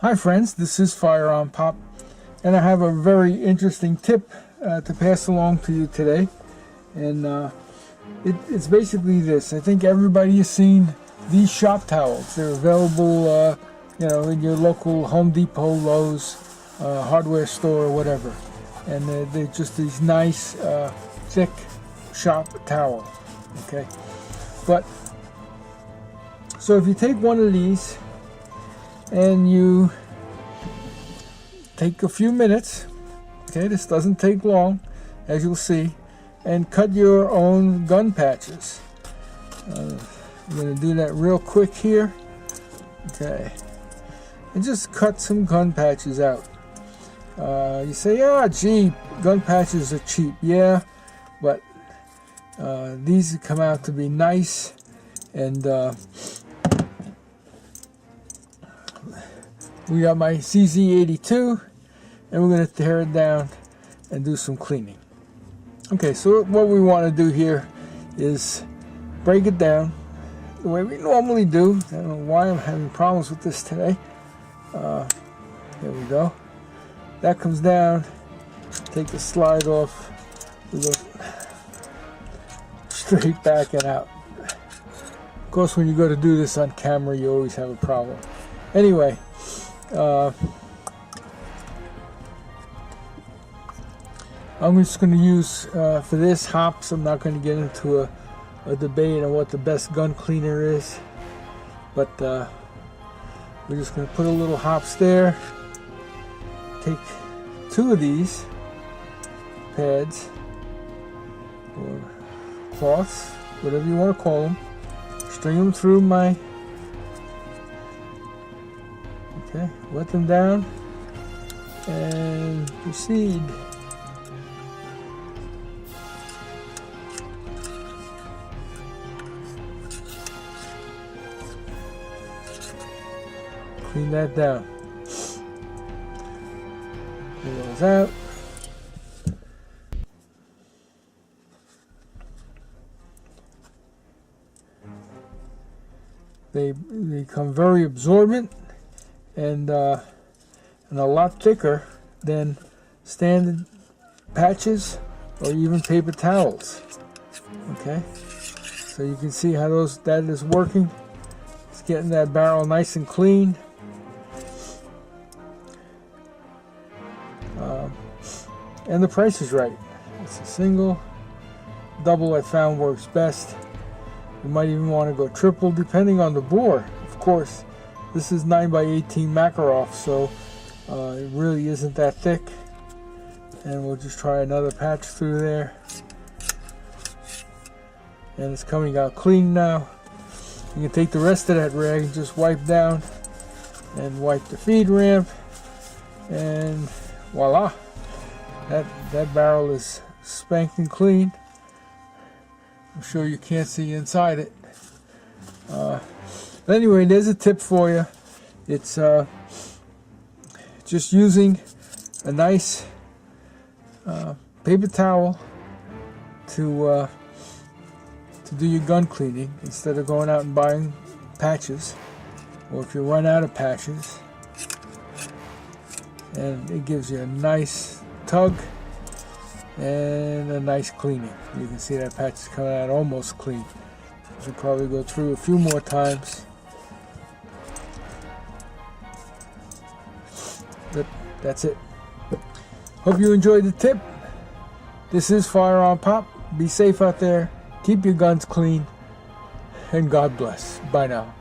Hi friends, this is FirearmPop, and I have a very interesting tip to pass along to you today. And it's basically this. I think everybody has seen these shop towels. They're available in your local Home Depot, Lowe's, hardware store, or whatever. And they're just these nice, thick shop towels. Okay, but so if you take one of these and you take a few minutes, okay, this doesn't take long, as you'll see, and cut your own gun patches. I'm going to do that real quick here, okay, and just cut some gun patches out. You say, ah, gee, gun patches are cheap. Yeah, but these come out to be nice, and we got my CZ82, and we're going to tear it down and do some cleaning. Okay, so what we want to do here is break it down the way we normally do. I don't know why I'm having problems with this today. There we go. That comes down. Take the slide off. We go straight back and out. Of course, when you go to do this on camera, you always have a problem. Anyway, I'm just going to use for this hops. I'm not going to get into a debate on what the best gun cleaner is, but we're just going to put a little hops there. Take two of these pads or cloths, whatever you want to call them, string them through my, okay, wet them down and proceed. Clean that down. Pull those out. They become very absorbent and a lot thicker than standard patches or even paper towels. Okay, so you can see how that is working. It's getting that barrel nice and clean. And the price is right. It's a single. Double I found works best. You might even want to go triple depending on the bore. Of course, this is 9x18 Makarov, so it really isn't that thick. And we'll just try another patch through there. And it's coming out clean now. You can take the rest of that rag and just wipe down and wipe the feed ramp, and voila, that barrel is spanking clean. I'm sure you can't see inside it. But anyway, there's a tip for you. It's just using a nice paper towel to do your gun cleaning instead of going out and buying patches, or if you run out of patches. And it gives you a nice tug and a nice cleaning. You can see that patch is coming out almost clean. You should probably go through a few more times. But that's it. Hope you enjoyed the tip. This is FirearmPop. Be safe out there. Keep your guns clean. And God bless. Bye now.